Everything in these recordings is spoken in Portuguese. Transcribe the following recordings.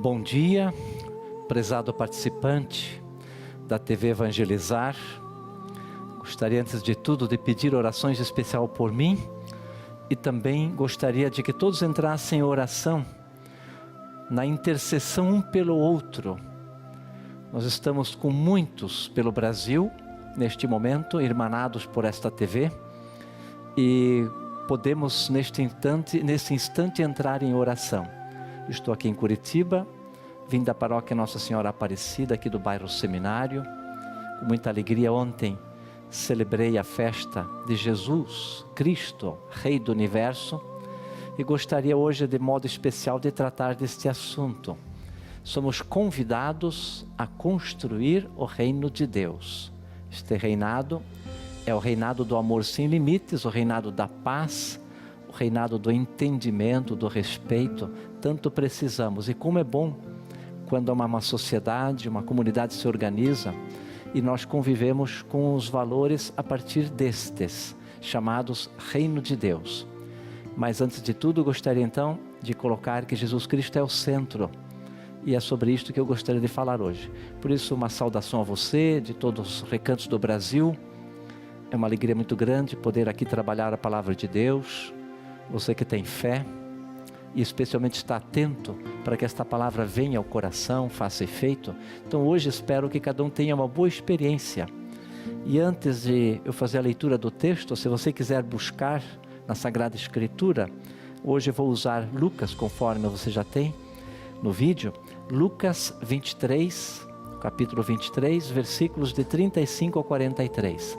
Bom dia, prezado participante da TV Evangelizar. Gostaria antes de tudo de pedir orações especial por mim e também gostaria de que todos entrassem em oração, na intercessão um pelo outro. Nós estamos com muitos pelo Brasil, neste momento, irmanados por esta TV, e podemos nesse instante entrar em oração. Estou aqui em Curitiba, vim da paróquia Nossa Senhora Aparecida, aqui do bairro Seminário. Com muita alegria ontem celebrei a festa de Jesus Cristo, Rei do Universo, e gostaria hoje de modo especial de tratar deste assunto. Somos convidados a construir o reino de Deus. Este reinado é o reinado do amor sem limites, o reinado da paz, o reinado do entendimento, do respeito. Tanto precisamos, e como é bom quando uma sociedade, uma comunidade se organiza e nós convivemos com os valores a partir destes, chamados Reino de Deus. Mas antes de tudo gostaria então de colocar que Jesus Cristo é o centro, e é sobre isto que eu gostaria de falar hoje. Por isso uma saudação a você, de todos os recantos do Brasil. É uma alegria muito grande poder aqui trabalhar a palavra de Deus. Você que tem fé e especialmente está atento para que esta palavra venha ao coração, faça efeito. Então hoje espero que cada um tenha uma boa experiência. E antes de eu fazer a leitura do texto, se você quiser buscar na Sagrada Escritura, hoje eu vou usar Lucas, conforme você já tem no vídeo, Lucas 23, capítulo 23, versículos de 35 a 43.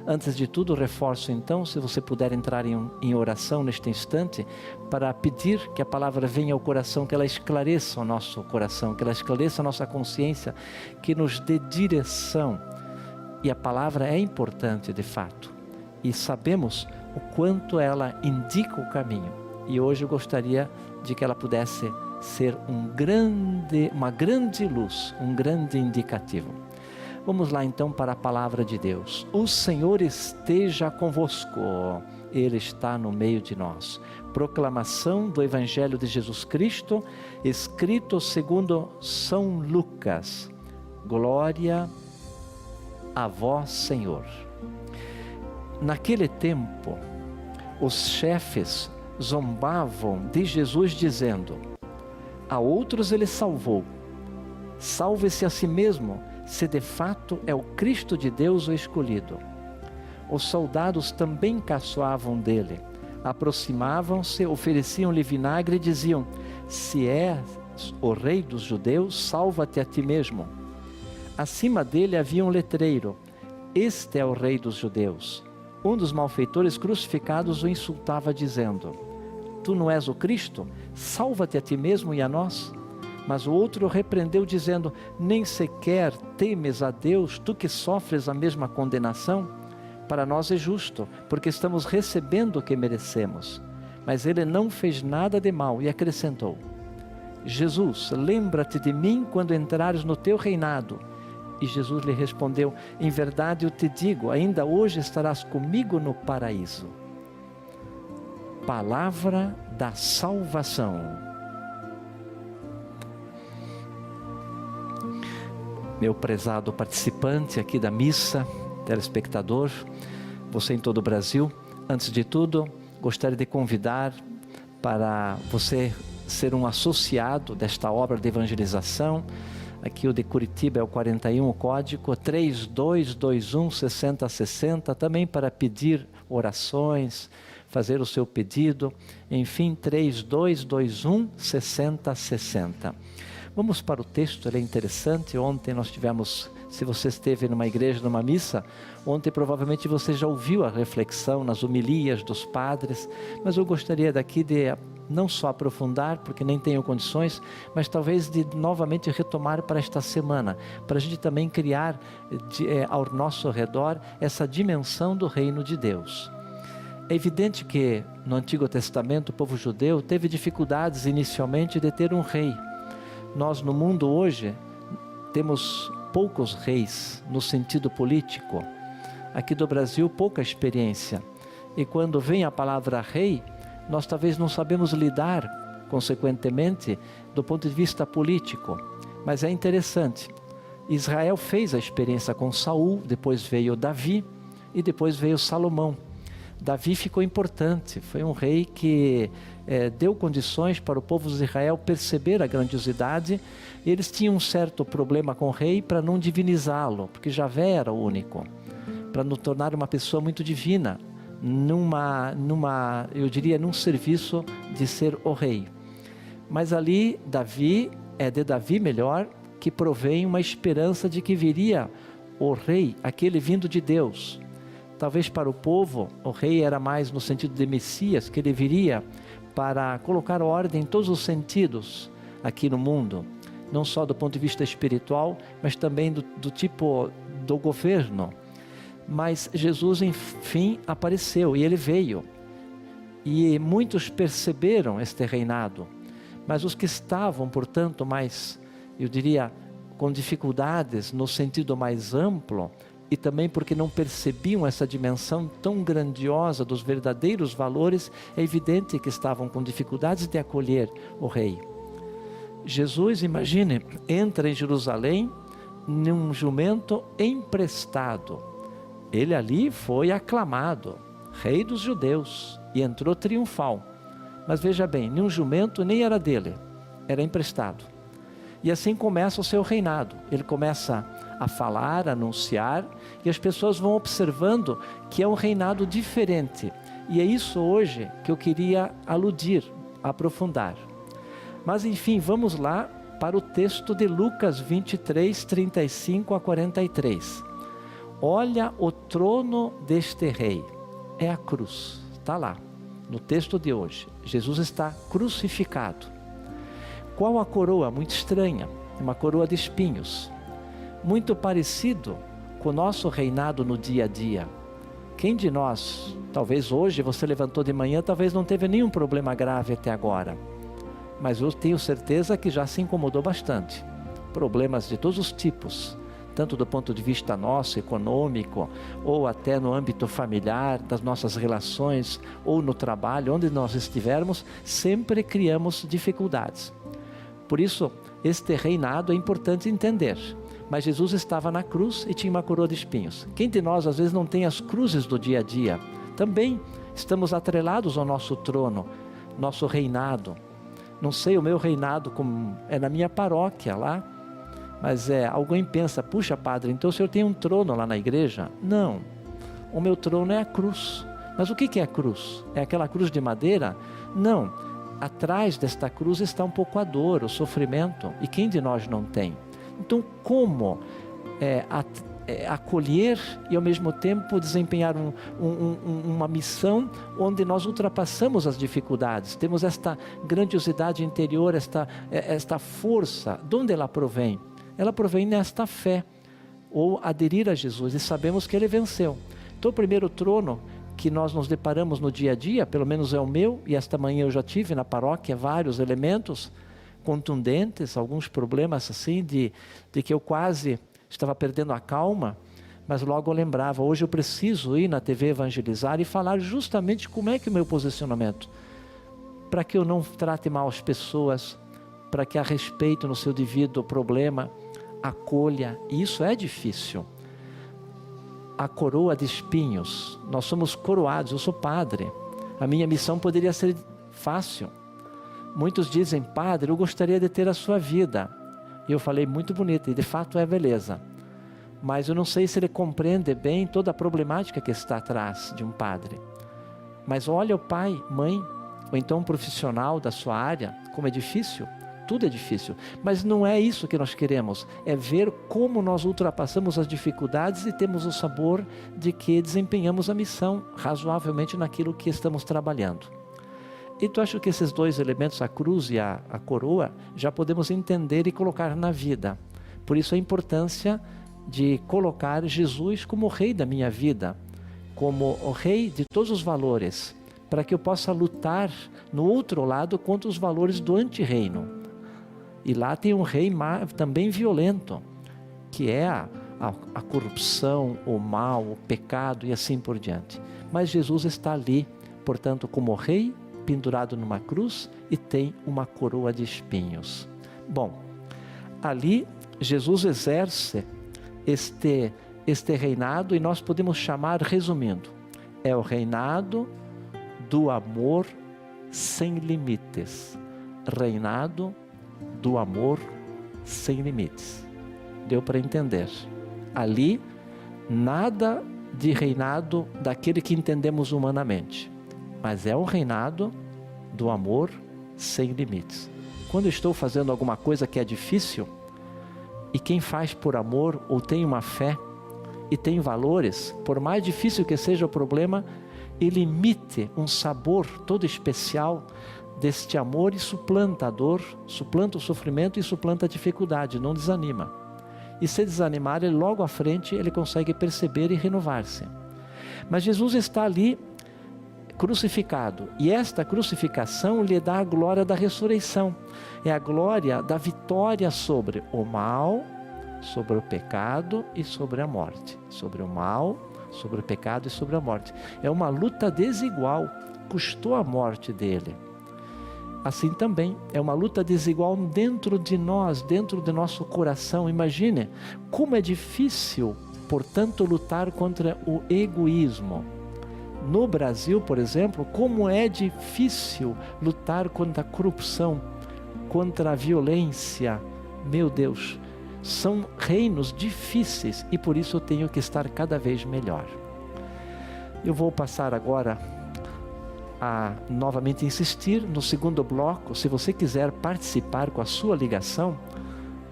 Antes de tudo, reforço então, se você puder entrar em oração neste instante, para pedir que a palavra venha ao coração, que ela esclareça o nosso coração, que ela esclareça a nossa consciência, que nos dê direção. E a palavra é importante de fato, e sabemos o quanto ela indica o caminho. E hoje eu gostaria de que ela pudesse ser uma grande luz, um grande indicativo. Vamos lá então para a palavra de Deus. O Senhor esteja convosco, Ele está no meio de nós. Proclamação do Evangelho de Jesus Cristo, escrito segundo São Lucas. Glória a vós, Senhor. Naquele tempo, os chefes zombavam de Jesus dizendo: a outros Ele salvou, salve-se a si mesmo, se de fato é o Cristo de Deus o escolhido. Os soldados também caçoavam dele, aproximavam-se, ofereciam-lhe vinagre e diziam: se és o rei dos judeus, salva-te a ti mesmo. Acima dele havia um letreiro: este é o rei dos judeus. Um dos malfeitores crucificados o insultava dizendo: tu não és o Cristo? Salva-te a ti mesmo e a nós. Mas o outro repreendeu dizendo: nem sequer temes a Deus, tu que sofres a mesma condenação? Para nós é justo, porque estamos recebendo o que merecemos. Mas ele não fez nada de mal e acrescentou: Jesus, lembra-te de mim quando entrares no teu reinado. E Jesus lhe respondeu: em verdade eu te digo, ainda hoje estarás comigo no paraíso. Palavra da salvação. Meu prezado participante aqui da missa, telespectador, você em todo o Brasil, antes de tudo, gostaria de convidar para você ser um associado desta obra de evangelização. Aqui o de Curitiba é o 41, o código 3221 6060, também para pedir orações, fazer o seu pedido, enfim, 3221 6060. Vamos para o texto, ele é interessante. Ontem nós tivemos, se você esteve numa igreja, numa missa, ontem provavelmente você já ouviu a reflexão nas homilias dos padres, mas eu gostaria daqui de não só aprofundar, porque nem tenho condições, mas talvez de novamente retomar para esta semana, para a gente também criar ao nosso redor essa dimensão do reino de Deus. É evidente que no Antigo Testamento o povo judeu teve dificuldades inicialmente de ter um rei. Nós no mundo hoje temos poucos reis no sentido político. Aqui do Brasil pouca experiência. E quando vem a palavra rei, nós talvez não sabemos lidar consequentemente, do ponto de vista político. Mas é interessante, Israel fez a experiência com Saul, depois veio Davi e depois veio Salomão. Davi ficou importante, foi um rei que deu condições para o povo de Israel perceber a grandiosidade. Eles tinham um certo problema com o rei para não divinizá-lo, porque Javé era o único, para não tornar uma pessoa muito divina, eu diria, num serviço de ser o rei. Mas ali, de Davi melhor, que provém uma esperança de que viria o rei, aquele vindo de Deus. Talvez para o povo, o rei era mais no sentido de Messias, que ele viria para colocar ordem em todos os sentidos aqui no mundo, não só do ponto de vista espiritual, mas também do tipo do governo. Mas Jesus, enfim, apareceu e ele veio. E muitos perceberam este reinado, mas os que estavam, portanto, mais, eu diria, com dificuldades no sentido mais amplo, e também porque não percebiam essa dimensão tão grandiosa dos verdadeiros valores, é evidente que estavam com dificuldades de acolher o rei. Jesus, imagine, entra em Jerusalém num jumento emprestado. Ele ali foi aclamado, rei dos judeus, e entrou triunfal. Mas veja bem, nenhum jumento nem era dele, era emprestado. E assim começa o seu reinado. Ele começa a falar, a anunciar, e as pessoas vão observando que é um reinado diferente. E é isso hoje que eu queria aludir, aprofundar. Mas enfim, vamos lá para o texto de Lucas 23, 35 a 43. Olha o trono deste rei, é a cruz, está lá, no texto de hoje. Jesus está crucificado. Qual a coroa? Muito estranha, uma coroa de espinhos. Muito parecido com o nosso reinado no dia a dia. Quem de nós, talvez hoje você levantou de manhã, talvez não teve nenhum problema grave até agora. Mas eu tenho certeza que já se incomodou bastante. Problemas de todos os tipos, tanto do ponto de vista nosso, econômico, ou até no âmbito familiar, das nossas relações, ou no trabalho, onde nós estivermos, sempre criamos dificuldades. Por isso, este reinado é importante entender. Mas Jesus estava na cruz e tinha uma coroa de espinhos. Quem de nós às vezes não tem as cruzes do dia a dia? Também estamos atrelados ao nosso trono, nosso reinado. Não sei, o meu reinado como é na minha paróquia lá, mas alguém pensa, puxa padre, então o senhor tem um trono lá na igreja? Não, o meu trono é a cruz. Mas o que é a cruz? É aquela cruz de madeira? Não, atrás desta cruz está um pouco a dor, o sofrimento, e quem de nós não tem? Então, como acolher e ao mesmo tempo desempenhar uma missão onde nós ultrapassamos as dificuldades, temos esta grandiosidade interior, esta força, de onde ela provém? Ela provém nesta fé, ou aderir a Jesus, e sabemos que Ele venceu. Então o primeiro trono que nós nos deparamos no dia a dia, pelo menos é o meu, e esta manhã eu já tive na paróquia vários elementos contundentes, alguns problemas assim, de que eu quase estava perdendo a calma, mas logo eu lembrava, hoje eu preciso ir na TV evangelizar e falar justamente como é que é o meu posicionamento, para que eu não trate mal as pessoas, para que a respeito no seu devido problema, acolha, e isso é difícil. A coroa de espinhos, nós somos coroados, eu sou padre, a minha missão poderia ser fácil. Muitos dizem, padre, eu gostaria de ter a sua vida. E eu falei, muito bonito, e de fato é beleza. Mas eu não sei se ele compreende bem toda a problemática que está atrás de um padre. Mas olha o pai, mãe, ou então um profissional da sua área, como é difícil. Tudo é difícil, mas não é isso que nós queremos, é ver como nós ultrapassamos as dificuldades e temos o sabor de que desempenhamos a missão razoavelmente naquilo que estamos trabalhando. Então acho que esses dois elementos, a cruz e a coroa, já podemos entender e colocar na vida. Por isso a importância de colocar Jesus como o rei da minha vida, como o rei de todos os valores, para que eu possa lutar no outro lado contra os valores do anti-reino. E lá tem um rei também violento, que é a corrupção, o mal, o pecado e assim por diante. Mas Jesus está ali, portanto, como rei pendurado numa cruz e tem uma coroa de espinhos. Bom, ali Jesus exerce este reinado, e nós podemos chamar, resumindo, é o reinado do amor sem limites. Reinado do amor sem limites. Deu para entender? Ali, nada de reinado daquele que entendemos humanamente, mas é o reinado do amor sem limites. Quando estou fazendo alguma coisa que é difícil, e quem faz por amor ou tem uma fé e tem valores, por mais difícil que seja o problema, ele emite um sabor todo especial deste amor e suplanta a dor, suplanta o sofrimento e suplanta a dificuldade, não desanima. E se desanimar, ele logo à frente ele consegue perceber e renovar-se. Mas Jesus está ali crucificado, e esta crucificação lhe dá a glória da ressurreição. É a glória da vitória sobre o mal, sobre o pecado e sobre a morte. Sobre o mal, sobre o pecado e sobre a morte. É uma luta desigual, custou a morte dele. Assim também é uma luta desigual dentro de nós, dentro do nosso coração. Imagine como é difícil, portanto, lutar contra o egoísmo. No Brasil, por exemplo, como é difícil lutar contra a corrupção, contra a violência. Meu Deus, são reinos difíceis, e por isso eu tenho que estar cada vez melhor. Eu vou passar agora a novamente insistir no segundo bloco. Se você quiser participar com a sua ligação,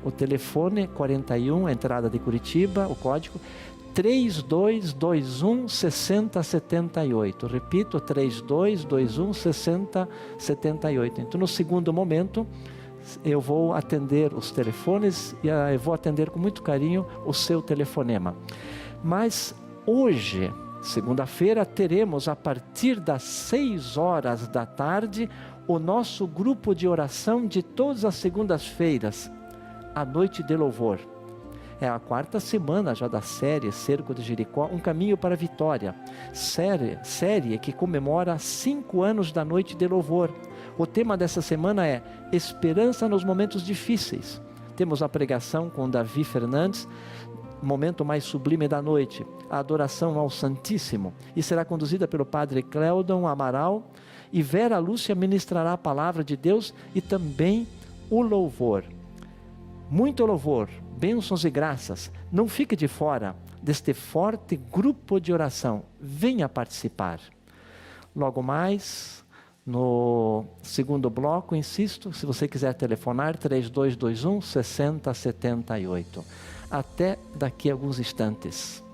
o telefone 41, a entrada de Curitiba, o código 3221 6078. Repito, 3221 6078. Então, no segundo momento, eu vou atender os telefones e eu vou atender com muito carinho o seu telefonema. Mas hoje, segunda-feira, teremos a partir das 6 horas da tarde o nosso grupo de oração de todas as segundas-feiras, a noite de louvor. É a 4ª semana já da série Cerco de Jericó, um caminho para a vitória. Série que comemora 5 anos da noite de louvor. O tema dessa semana é Esperança nos momentos difíceis. Temos a pregação com Davi Fernandes, momento mais sublime da noite, a adoração ao Santíssimo, e será conduzida pelo Padre Cléudon Amaral, e Vera Lúcia ministrará a palavra de Deus e também o louvor. Muito louvor, bênçãos e graças. Não fique de fora deste forte grupo de oração. Venha participar. Logo mais, no segundo bloco, insisto, se você quiser telefonar, 3221 6078. Até daqui a alguns instantes.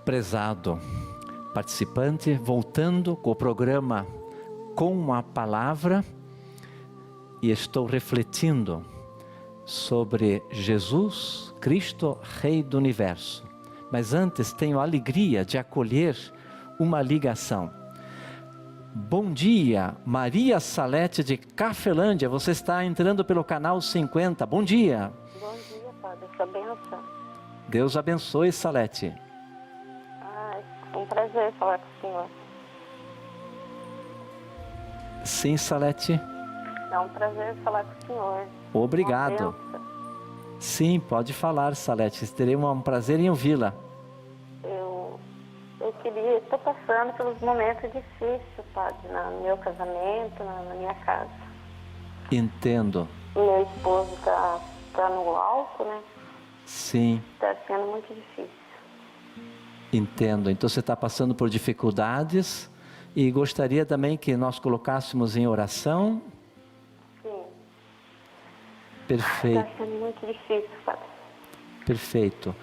Prezado participante, voltando com o programa Com a Palavra, e estou refletindo sobre Jesus Cristo, Rei do Universo. Mas antes tenho a alegria de acolher uma ligação. Bom dia, Maria Salete de Cafelândia, você está entrando pelo canal 50, bom dia. Bom dia, Padre, sua bênção. Deus abençoe, Salete. É um prazer falar com o senhor. Sim, Salete. É um prazer falar com o senhor. Obrigado. Sim, pode falar, Salete. Teremos um prazer em ouvi-la. Eu queria, estou passando pelos momentos difíceis, Padre, no meu casamento, na minha casa. Entendo. Meu esposo está no álcool, né? Sim. Está sendo muito difícil. Entendo. Então você está passando por dificuldades e gostaria também que nós colocássemos em oração. Sim. Perfeito. Está sendo muito difícil, Padre. Perfeito.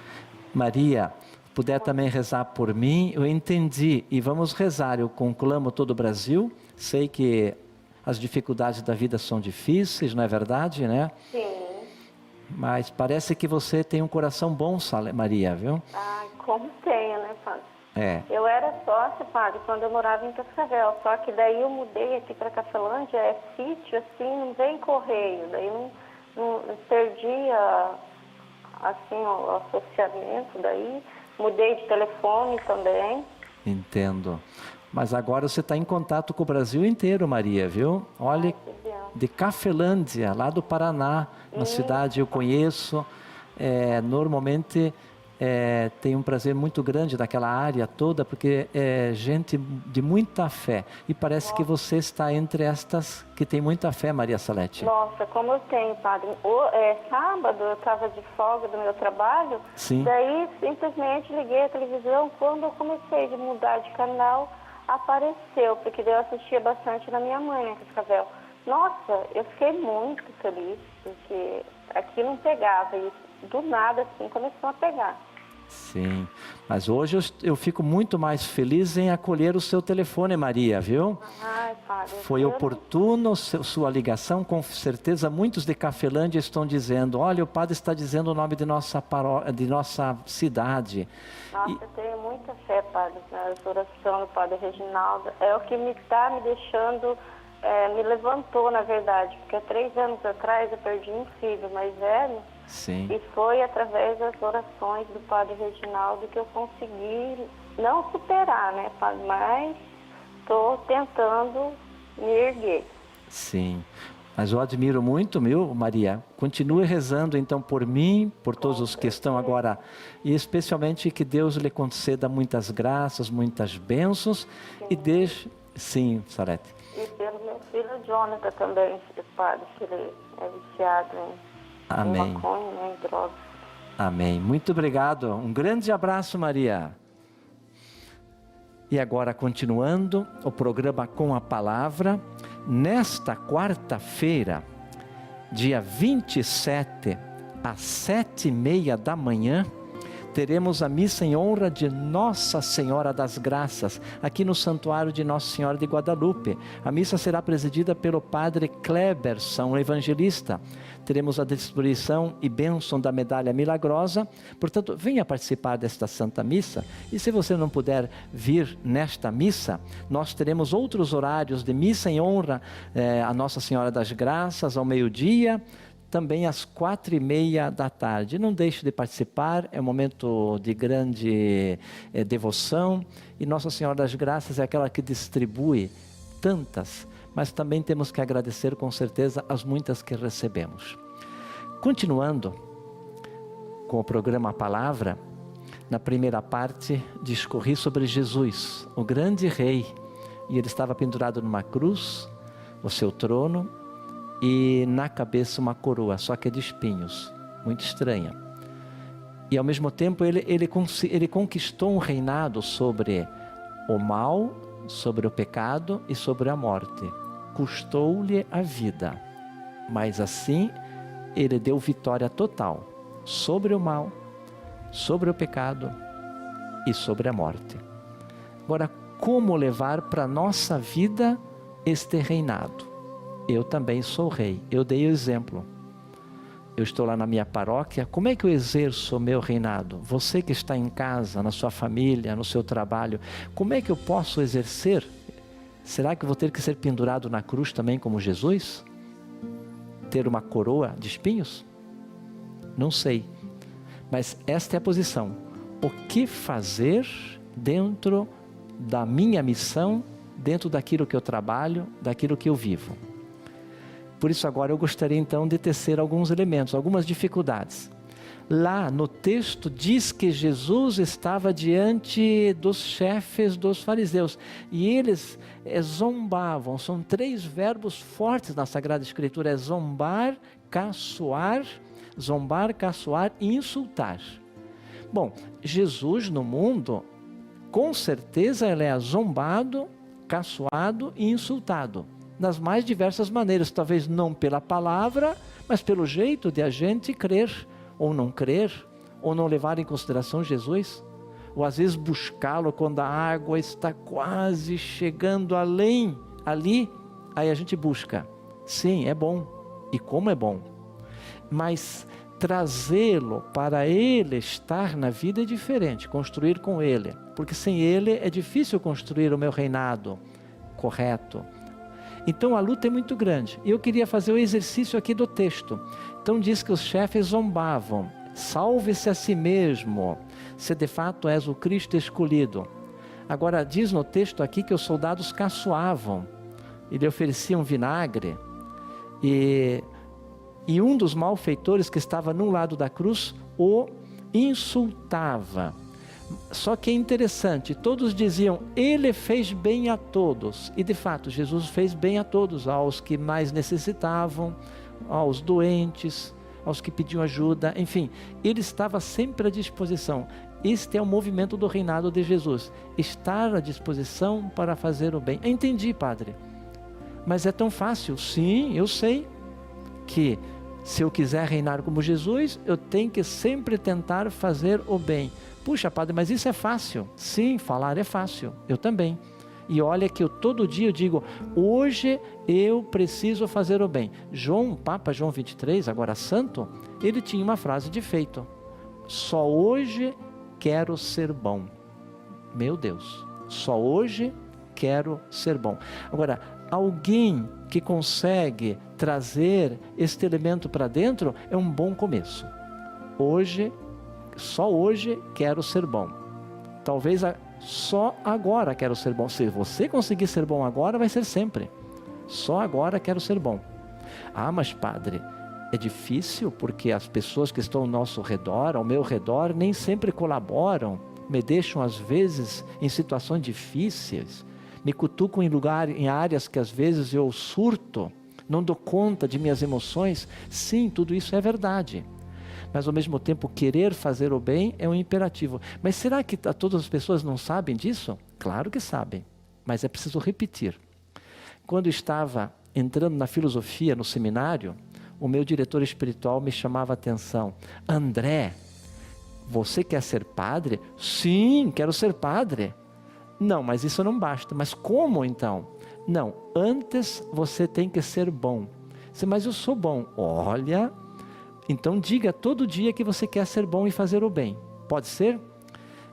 Maria, puder também rezar por mim, eu entendi, e vamos rezar, eu conclamo todo o Brasil, sei que as dificuldades da vida são difíceis, não é verdade, né? Sim. Mas parece que você tem um coração bom, Maria, viu? Como tenho, né, Padre? É. Eu era sócia, padre, quando eu morava em Cascavel, só que daí eu mudei aqui para Cafelândia, é sítio, assim, não vem correio, daí não perdi assim, o associamento, daí mudei de telefone também. Entendo. Mas agora você está em contato com o Brasil inteiro, Maria, viu? Olha, Ai, que bom. de Cafelândia, lá do Paraná, uma cidade eu conheço. Normalmente tem um prazer muito grande daquela área toda, porque é gente de muita fé. E parece que você está entre estas que tem muita fé, Maria Salete. Nossa, como eu tenho, padre. Sábado eu estava de folga do meu trabalho, Sim. daí simplesmente liguei a televisão. Quando eu comecei a mudar de canal, apareceu, porque daí eu assistia bastante na minha mãe, né, Cascavel. Nossa, eu fiquei muito feliz, porque aqui não pegava, e do nada, assim, começou a pegar. Sim, mas hoje eu fico muito mais feliz em acolher o seu telefone, Maria, viu? Ai, padre. Foi oportuno sua ligação, com certeza muitos de Cafelândia estão dizendo, olha, o padre está dizendo o nome de nossa cidade. Nossa, eu tenho muita fé, padre, na oração do padre Reginaldo. É o que me está me deixando, me levantou, na verdade, porque há 3 anos atrás eu perdi um filho mais velho. Sim. E foi através das orações do padre Reginaldo que eu consegui não superar, né, padre, mas estou tentando me erguer. Sim, mas eu admiro muito, Maria. Continue rezando então por mim, por todos os que estão agora, e especialmente que Deus lhe conceda muitas graças, muitas bênçãos. Sim. E deixe, sim, Salete. E pelo meu filho Jonathan também, padre, que ele é viciado em Amém. maconha, né, em drogas. Amém. Muito obrigado. Um grande abraço, Maria. E agora, continuando o programa com a palavra, nesta quarta-feira, dia 27, às 7h30 da manhã, teremos a missa em honra de Nossa Senhora das Graças, aqui no Santuário de Nossa Senhora de Guadalupe. A missa será presidida pelo Padre Kleberson, evangelista. Teremos a distribuição e bênção da medalha milagrosa. Portanto, venha participar desta Santa Missa. E se você não puder vir nesta missa, nós teremos outros horários de missa em honra a Nossa Senhora das Graças, ao meio-dia, também às 4h30 da tarde. Não deixe de participar, é um momento de grande devoção, e Nossa Senhora das Graças é aquela que distribui tantas, mas também temos que agradecer com certeza as muitas que recebemos. Continuando com o programa A Palavra, na primeira parte discorri sobre Jesus, o grande rei, e ele estava pendurado numa cruz, o seu trono, e na cabeça uma coroa, só que é de espinhos, muito estranha. E ao mesmo tempo ele conquistou um reinado sobre o mal, sobre o pecado e sobre a morte. Custou-lhe a vida, mas assim ele deu vitória total sobre o mal, sobre o pecado e sobre a morte. Agora, como levar para a nossa vida este reinado? Eu também sou rei, eu dei o exemplo. Eu estou lá na minha paróquia, como é que eu exerço o meu reinado? Você que está em casa, na sua família, no seu trabalho, como é que eu posso exercer? Será que eu vou ter que ser pendurado na cruz também como Jesus? Ter uma coroa de espinhos? Não sei, mas esta é a posição. O que fazer dentro da minha missão, dentro daquilo que eu trabalho, daquilo que eu vivo? Por isso agora eu gostaria então de tecer alguns elementos, algumas dificuldades. Lá no texto diz que Jesus estava diante dos chefes dos fariseus e eles zombavam. São 3 verbos fortes na Sagrada Escritura: zombar, caçoar e insultar. Bom, Jesus no mundo, com certeza ele é zombado, caçoado e insultado, nas mais diversas maneiras, talvez não pela palavra, mas pelo jeito de a gente crer, ou não crer, ou não levar em consideração Jesus, ou às vezes buscá-lo quando a água está quase chegando ali, aí a gente busca. Sim, é bom, e como é bom, mas trazê-lo para ele estar na vida é diferente, construir com ele, porque sem ele é difícil construir o meu reinado correto. Então a luta é muito grande. Eu queria fazer o exercício aqui do texto. Então diz que os chefes zombavam: salve-se a si mesmo, se de fato és o Cristo escolhido. Agora diz no texto aqui que os soldados caçoavam, e lhe ofereciam vinagre, e um dos malfeitores que estava num lado da cruz o insultava. Só que é interessante, todos diziam: ele fez bem a todos. E de fato, Jesus fez bem a todos, aos que mais necessitavam, aos doentes, aos que pediam ajuda, enfim, ele estava sempre à disposição. Este é o movimento do reinado de Jesus, estar à disposição para fazer o bem. Entendi, padre, mas é tão fácil? Sim, eu sei que se eu quiser reinar como Jesus, eu tenho que sempre tentar fazer o bem. Puxa, padre, mas isso é fácil? Sim, falar é fácil, eu também. E olha que eu todo dia eu digo: hoje eu preciso fazer o bem. Papa João 23, agora santo, ele tinha uma frase de efeito: só hoje quero ser bom. Meu Deus, só hoje quero ser bom. Agora, alguém que consegue trazer este elemento para dentro é um bom começo. Só hoje quero ser bom. Talvez só agora quero ser bom. Se você conseguir ser bom agora, vai ser sempre. Só agora quero ser bom. Ah, mas padre, é difícil porque as pessoas que estão ao nosso redor, ao meu redor, nem sempre colaboram, me deixam às vezes em situações difíceis, me cutucam em áreas que às vezes eu surto, não dou conta de minhas emoções. Sim, tudo isso é verdade. Mas ao mesmo tempo, querer fazer o bem é um imperativo. Mas será que todas as pessoas não sabem disso? Claro que sabem, mas é preciso repetir. Quando estava entrando na filosofia, no seminário, o meu diretor espiritual me chamava a atenção: André, você quer ser padre? Sim, quero ser padre. Não, mas isso não basta. Mas como então? Não, antes você tem que ser bom. Mas eu sou bom. Olha, então diga todo dia que você quer ser bom e fazer o bem. Pode ser?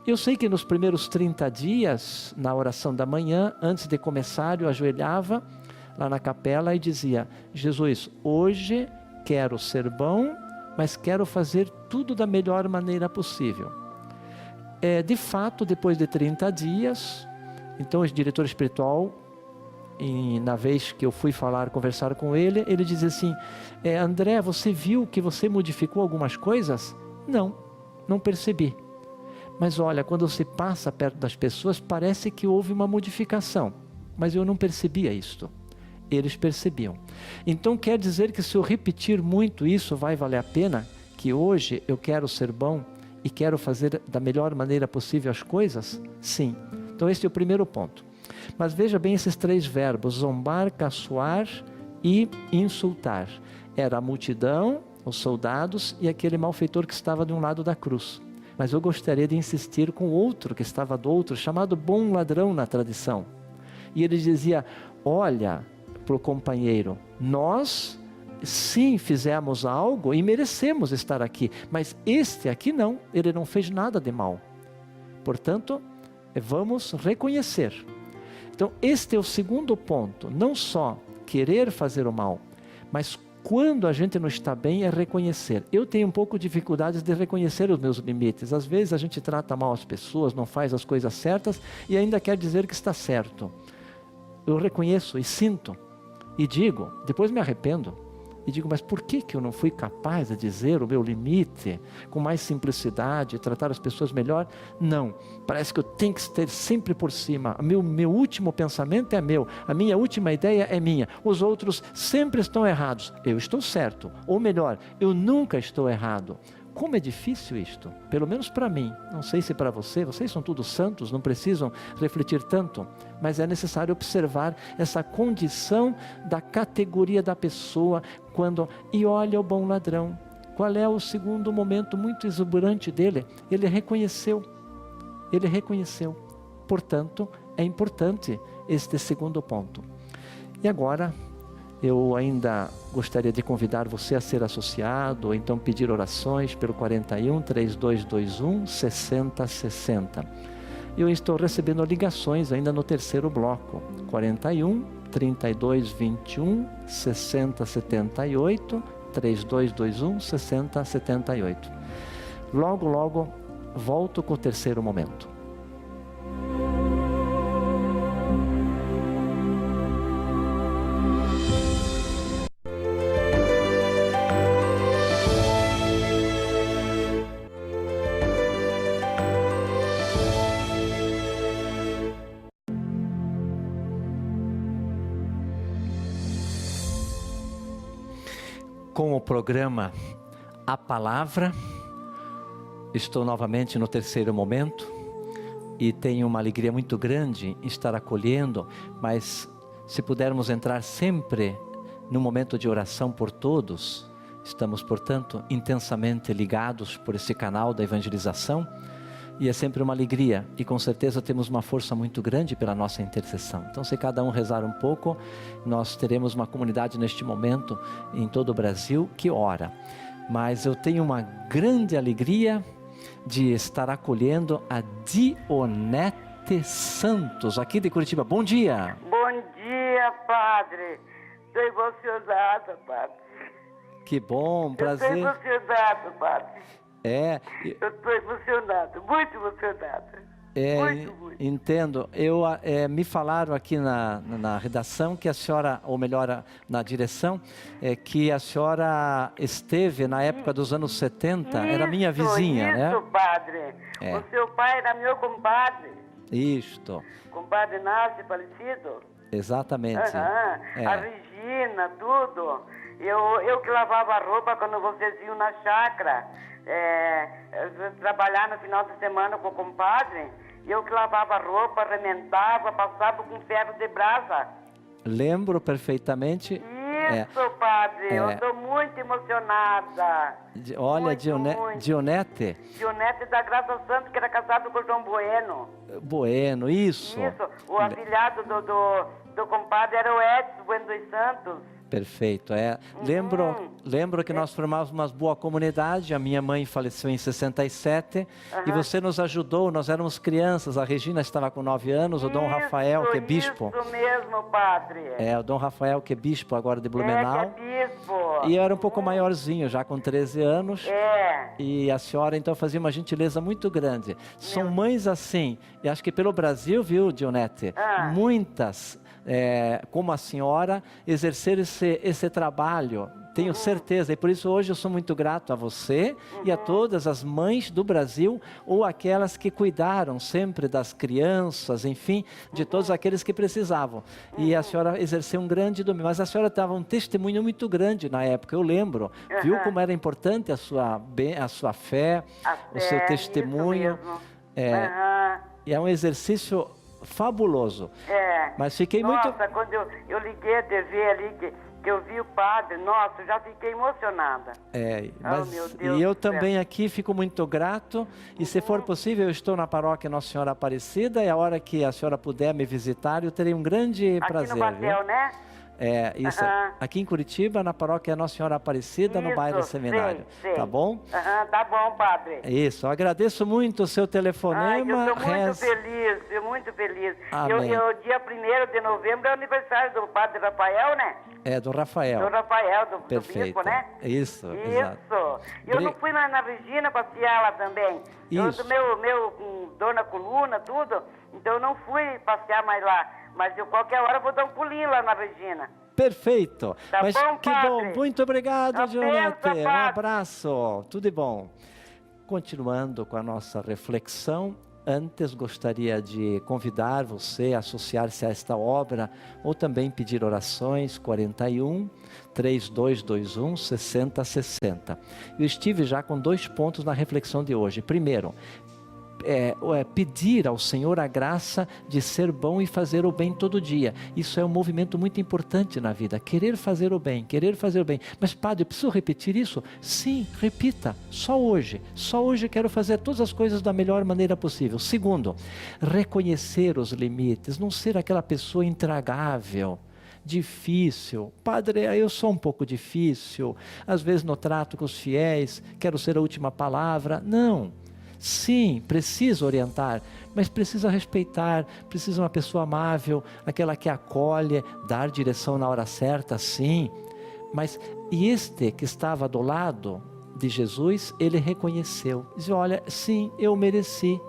Eu sei que nos primeiros 30 dias, na oração da manhã, antes de começar, eu ajoelhava lá na capela e dizia: Jesus, hoje quero ser bom, mas quero fazer tudo da melhor maneira possível. De fato, depois de 30 dias, então o diretor espiritual, na vez que eu fui conversar com ele, ele dizia assim: André, você viu que você modificou algumas coisas? Não percebi. Mas olha, quando você passa perto das pessoas, parece que houve uma modificação, mas eu não percebia isto. Eles percebiam. Então quer dizer que se eu repetir muito isso, vai valer a pena? Que hoje eu quero ser bom e quero fazer da melhor maneira possível as coisas? Sim. Então esse é o primeiro ponto. Mas veja bem esses 3 verbos: zombar, caçoar e insultar. Era a multidão, os soldados e aquele malfeitor que estava de um lado da cruz. Mas eu gostaria de insistir com outro que estava do outro, chamado bom ladrão na tradição. E ele dizia: olha, para o companheiro, nós sim fizemos algo e merecemos estar aqui, mas este aqui não, ele não fez nada de mal. Portanto, vamos reconhecer. Então este é o segundo ponto: não só querer fazer o mal, mas quando a gente não está bem é reconhecer. Eu tenho um pouco de dificuldades de reconhecer os meus limites. Às vezes a gente trata mal as pessoas, não faz as coisas certas e ainda quer dizer que está certo. Eu reconheço e sinto e digo, depois me arrependo e digo: mas por que eu não fui capaz de dizer o meu limite com mais simplicidade, tratar as pessoas melhor? Não, parece que eu tenho que estar sempre por cima. Meu último pensamento é meu, a minha última ideia é minha, os outros sempre estão errados, eu estou certo, ou melhor, eu nunca estou errado. Como é difícil isto, pelo menos para mim, não sei se para vocês são todos santos, não precisam refletir tanto, mas é necessário observar essa condição da categoria da pessoa, e olha o bom ladrão, qual é o segundo momento muito exuberante dele? Ele reconheceu, portanto, é importante este segundo ponto. E agora, Eu ainda gostaria de convidar você a ser associado, ou então pedir orações pelo 41 3221 6060. Eu estou recebendo ligações ainda no terceiro bloco, 41 3221 6078, 3221 6078. Logo, logo, volto com o terceiro momento. Com o programa A Palavra, estou novamente no terceiro momento e tenho uma alegria muito grande em estar acolhendo, mas se pudermos entrar sempre no momento de oração por todos, estamos, portanto, intensamente ligados por esse canal da evangelização, e é sempre uma alegria, e com certeza temos uma força muito grande pela nossa intercessão. Então, se cada um rezar um pouco, nós teremos uma comunidade neste momento em todo o Brasil que ora. Mas eu tenho uma grande alegria de estar acolhendo a Dionete Santos, aqui de Curitiba. Bom dia! Bom dia, padre. Estou emocionada, padre. Que bom, prazer. Estou emocionada, padre. Eu estou emocionada, muito emocionada. Muito. Entendo. Me falaram aqui na redação que a senhora, ou melhor, na direção, que a senhora esteve na época dos anos 70, era minha vizinha, né? Isso, padre. O seu pai era meu compadre. Isto. Compadre Inácio, falecido. Exatamente. A Regina, tudo. Eu que lavava a roupa quando vocês iam na chácara. Trabalhar no final de semana com o compadre, eu que lavava a roupa, remendava, passava com ferro de brasa. Lembro perfeitamente. Isso, padre, eu estou muito emocionada. Olha, Dionete. Dionete da Graça Santa, que era casado com o João Bueno. Bueno, isso. O afilhado do compadre era o Edson Bueno dos Santos. Perfeito, lembro que nós formávamos uma boa comunidade. A minha mãe faleceu em 67 e você nos ajudou, nós éramos crianças, a Regina estava com 9 anos, o Dom Rafael, que é bispo. Isso mesmo, padre. O Dom Rafael, que é bispo agora de Blumenau. Que é bispo. E eu era um pouco maiorzinho, já com 13 anos. E a senhora então fazia uma gentileza muito grande. São mães assim, e acho que pelo Brasil, viu, Dionete? Muitas, como a senhora, exercer esse trabalho, tenho certeza, e por isso hoje eu sou muito grato a você e a todas as mães do Brasil, ou aquelas que cuidaram sempre das crianças, enfim, de todos aqueles que precisavam. E a senhora exerceu um grande domínio, mas a senhora dava um testemunho muito grande na época, eu lembro, viu como era importante a sua fé, o seu testemunho, e é um exercício fabuloso. Mas fiquei muito... Nossa, quando eu liguei a TV ali, que eu vi o padre, nossa, eu já fiquei emocionada. Meu Deus, e eu também aqui fico muito grato, e se for possível, eu estou na paróquia Nossa Senhora Aparecida, e a hora que a senhora puder me visitar, eu terei um grande prazer. Aqui no Batel, né? Isso. Aqui em Curitiba, na paróquia Nossa Senhora Aparecida, no bairro Seminário. Sei. Tá bom? Tá bom, padre. Isso, agradeço muito o seu telefonema. Eu estou muito feliz, Amém. Dia 1º de novembro é o aniversário do padre Rafael, né? Do Rafael. Do Rafael, do Perfeito. bispo, né? Isso, exato. Eu não fui na Regina passear lá também. Isso. Meu dor na coluna, tudo, então eu não fui passear mais lá. Mas eu qualquer hora vou dar um pulinho lá na Regina. Perfeito. Tá Mas bom, que padre? bom. Muito obrigado, Dionete. Padre. Um abraço. Tudo de bom. Continuando com a nossa reflexão, antes gostaria de convidar você a associar-se a esta obra ou também pedir orações 41 3221 6060. Eu estive já com 2 pontos na reflexão de hoje. Primeiro, pedir ao Senhor a graça de ser bom e fazer o bem todo dia. Isso é um movimento muito importante na vida, querer fazer o bem. Mas padre, eu preciso repetir isso? Sim, repita, só hoje quero fazer todas as coisas da melhor maneira possível. Segundo, reconhecer os limites, não ser aquela pessoa intragável, difícil. Padre, eu sou um pouco difícil. Às vezes no trato com os fiéis, quero ser a última palavra. Não. Sim, precisa orientar, mas precisa respeitar, precisa uma pessoa amável, aquela que acolhe, dar direção na hora certa, sim. Mas e este que estava do lado de Jesus, ele reconheceu. Diz, olha, sim, eu mereci.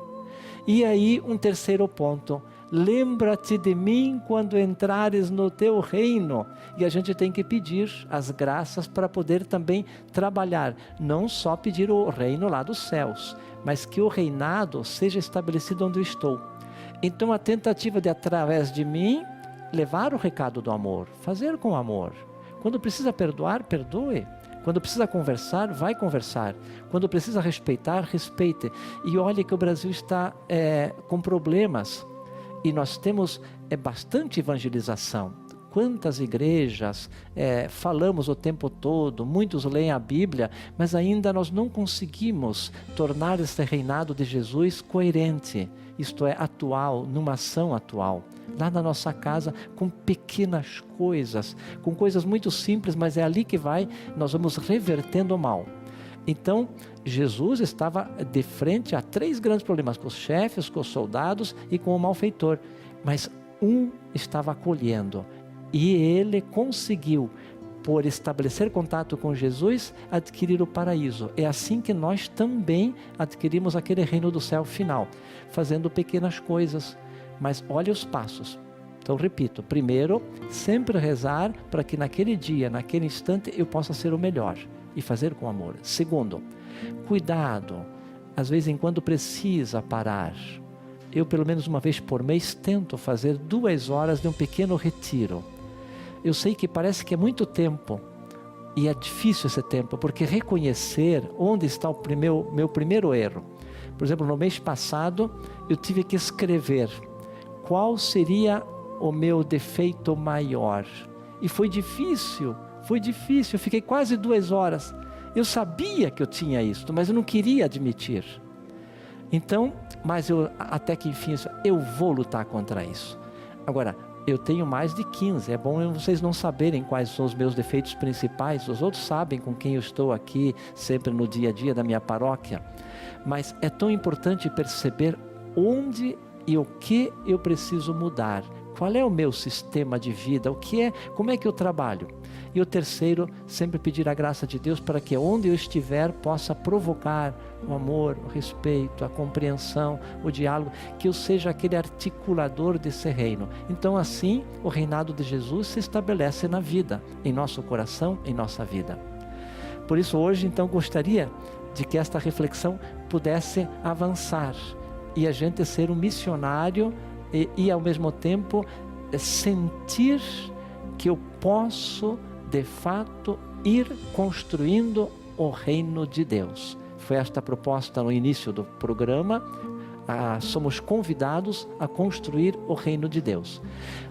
E aí um terceiro ponto, lembra-te de mim quando entrares no teu reino. E a gente tem que pedir as graças para poder também trabalhar, não só pedir o reino lá dos céus, mas que o reinado seja estabelecido onde eu estou. Então a tentativa de, através de mim, levar o recado do amor, fazer com amor. Quando precisa perdoar, perdoe. Quando precisa conversar, vai conversar. Quando precisa respeitar, respeite. E olhe que o Brasil está com problemas. E nós temos bastante evangelização. Quantas igrejas falamos o tempo todo, muitos leem a Bíblia, mas ainda nós não conseguimos tornar esse reinado de Jesus coerente. Isto é, atual, numa ação atual. Lá na nossa casa, com pequenas coisas, com coisas muito simples, mas é ali que nós vamos revertendo o mal. Então, Jesus estava de frente a 3 grandes problemas, com os chefes, com os soldados e com o malfeitor. Mas um estava acolhendo e ele conseguiu, por estabelecer contato com Jesus, adquirir o paraíso. É assim que nós também adquirimos aquele reino do céu final, fazendo pequenas coisas. Mas olha os passos. Então repito, primeiro, sempre rezar para que naquele dia, naquele instante, eu possa ser o melhor e fazer com amor. Segundo, cuidado, às vezes em quando precisa parar. Eu pelo menos uma vez por mês tento fazer 2 horas de um pequeno retiro. Eu sei que parece que é muito tempo e é difícil esse tempo, porque reconhecer onde está o meu primeiro erro. Por exemplo, no mês passado eu tive que escrever qual seria o meu defeito maior. E foi difícil, eu fiquei quase 2 horas. Eu sabia que eu tinha isso, mas eu não queria admitir. Então, mas até que enfim, eu vou lutar contra isso. Agora, eu tenho mais de 15, é bom vocês não saberem quais são os meus defeitos principais, os outros sabem com quem eu estou aqui, sempre no dia a dia da minha paróquia. Mas é tão importante perceber onde e o que eu preciso mudar. Qual é o meu sistema de vida? Como é que eu trabalho? E o terceiro, sempre pedir a graça de Deus para que onde eu estiver possa provocar o amor, o respeito, a compreensão, o diálogo, que eu seja aquele articulador desse reino. Então assim, o reinado de Jesus se estabelece na vida, em nosso coração, em nossa vida. Por isso hoje, então, gostaria de que esta reflexão pudesse avançar e a gente ser um missionário e ao mesmo tempo sentir que eu posso de fato ir construindo o reino de Deus. Foi esta a proposta no início do programa. Somos convidados a construir o reino de Deus.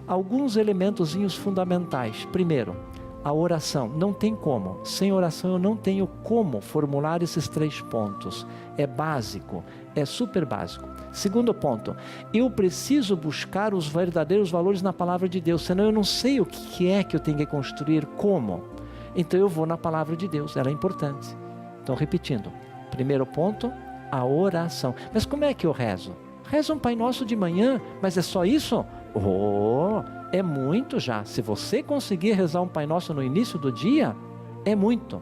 Alguns elementozinhos fundamentais. Primeiro, a oração. Não tem como. Sem oração eu não tenho como formular esses 3 pontos. É básico, é super básico. Segundo ponto, eu preciso buscar os verdadeiros valores na palavra de Deus, senão eu não sei o que é que eu tenho que construir, como. Então eu vou na palavra de Deus, ela é importante. Então repetindo, primeiro ponto, a oração. Mas como é que eu rezo? Rezo um Pai Nosso de manhã, mas é só isso? É muito já. Se você conseguir rezar um Pai Nosso no início do dia, é muito.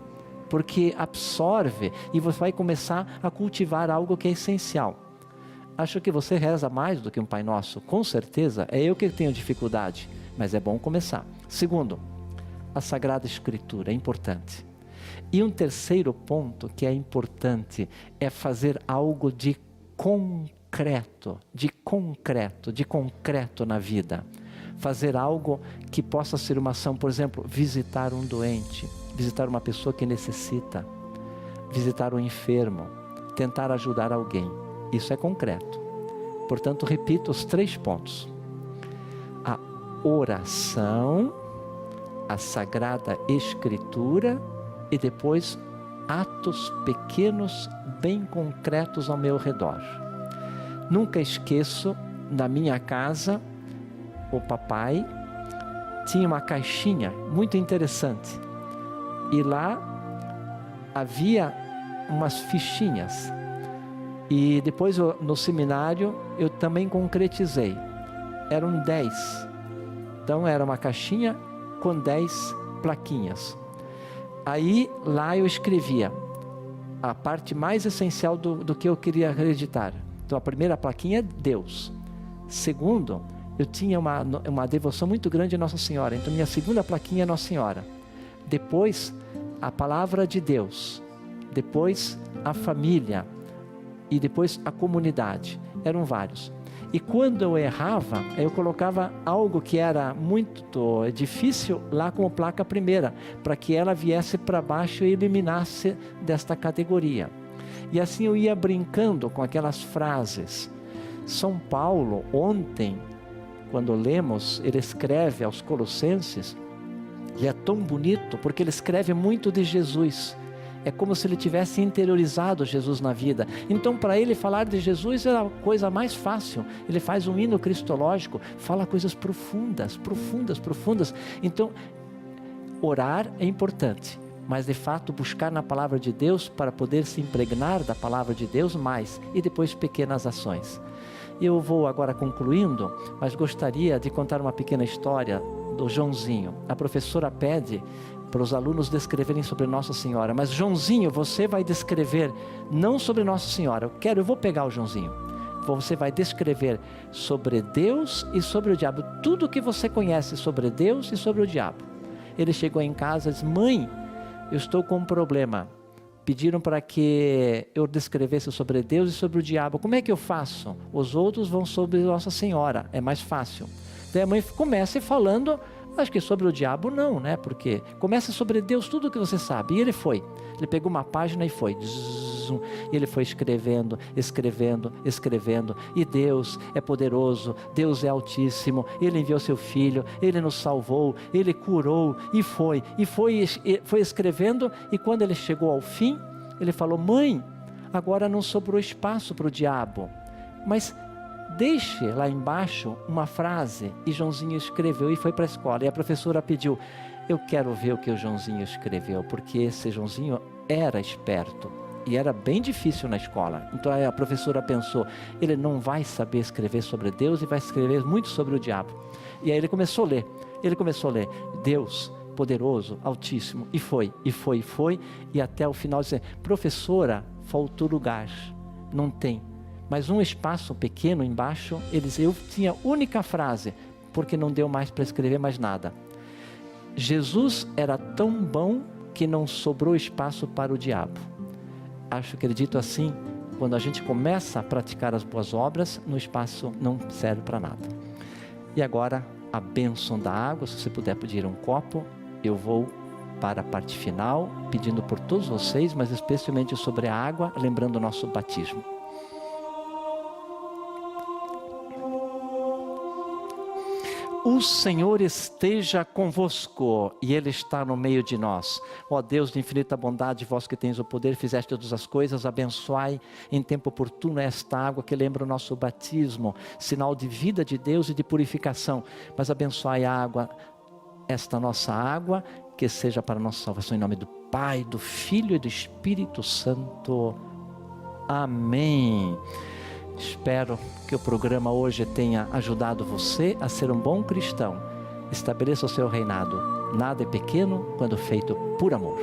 Porque absorve e você vai começar a cultivar algo que é essencial. Acho que você reza mais do que um Pai Nosso, com certeza. É eu que tenho dificuldade, mas é bom começar. Segundo, a Sagrada Escritura é importante. E um terceiro ponto que é importante é fazer algo de concreto na vida. Fazer algo que possa ser uma ação, por exemplo, visitar um doente, visitar uma pessoa que necessita, visitar um enfermo, tentar ajudar alguém. Isso é concreto. Portanto, repito os 3 pontos. A oração, a Sagrada Escritura e depois atos pequenos, bem concretos ao meu redor. Nunca esqueço, na minha casa, o papai tinha uma caixinha muito interessante. E lá havia umas fichinhas. E depois no seminário eu também concretizei. Eram 10. Então era uma caixinha com 10 plaquinhas. Aí lá eu escrevia a parte mais essencial do que eu queria acreditar. Então a primeira plaquinha é Deus. Segundo, eu tinha uma devoção muito grande a Nossa Senhora. Então minha segunda plaquinha é Nossa Senhora. Depois a palavra de Deus. Depois a família. E depois a comunidade. Eram vários. E quando eu errava, eu colocava algo que era muito difícil lá como placa primeira, para que ela viesse para baixo e eliminasse desta categoria. E assim eu ia brincando com aquelas frases. São Paulo, ontem, quando lemos, ele escreve aos Colossenses, e é tão bonito, porque ele escreve muito de Jesus. É como se ele tivesse interiorizado Jesus na vida. Então, para ele falar de Jesus era a coisa mais fácil. Ele faz um hino cristológico, fala coisas profundas, profundas, profundas. Então, orar é importante, mas de fato buscar na palavra de Deus para poder se impregnar da palavra de Deus mais, e depois pequenas ações. Eu vou agora concluindo, mas gostaria de contar uma pequena história do Joãozinho. A professora pede para os alunos descreverem sobre Nossa Senhora, mas Joãozinho, você vai descrever não sobre Nossa Senhora. Eu vou pegar o Joãozinho. Você vai descrever sobre Deus e sobre o diabo, tudo que você conhece sobre Deus e sobre o diabo. Ele chegou em casa e disse: mãe, eu estou com um problema. Pediram para que eu descrevesse sobre Deus e sobre o diabo. Como é que eu faço? Os outros vão sobre Nossa Senhora, é mais fácil. Daí a mãe começa falando, acho que sobre o diabo não, né? Porque começa sobre Deus, tudo que você sabe. E ele foi. Ele pegou uma página e foi. E ele foi escrevendo, escrevendo, escrevendo. E Deus é poderoso, Deus é altíssimo. Ele enviou seu Filho, Ele nos salvou, Ele curou. E foi escrevendo. E quando ele chegou ao fim, ele falou: mãe, agora não sobrou espaço para o diabo. Mas deixe lá embaixo uma frase. E Joãozinho escreveu e foi para a escola. E a professora pediu: eu quero ver o que o Joãozinho escreveu, porque esse Joãozinho era esperto e era bem difícil na escola. Então a professora pensou: ele não vai saber escrever sobre Deus e vai escrever muito sobre o diabo. E aí ele começou a ler Deus poderoso, altíssimo, e foi, e até o final disse: professora, faltou lugar, não tem. Mas um espaço pequeno embaixo, eu tinha a única frase, porque não deu mais para escrever mais nada. Jesus era tão bom que não sobrou espaço para o diabo. Acredito assim, quando a gente começa a praticar as boas obras, no espaço não serve para nada. E agora, a bênção da água, se você puder pedir um copo, eu vou para a parte final, pedindo por todos vocês, mas especialmente sobre a água, lembrando o nosso batismo. O Senhor esteja convosco, e Ele está no meio de nós. Ó Deus de infinita bondade, vós que tens o poder, fizeste todas as coisas, abençoai em tempo oportuno esta água que lembra o nosso batismo, sinal de vida de Deus e de purificação. Mas abençoai a água, esta nossa água, que seja para a nossa salvação, em nome do Pai, do Filho e do Espírito Santo. Amém. Espero que o programa hoje tenha ajudado você a ser um bom cristão. Estabeleça o seu reinado. Nada é pequeno quando feito por amor.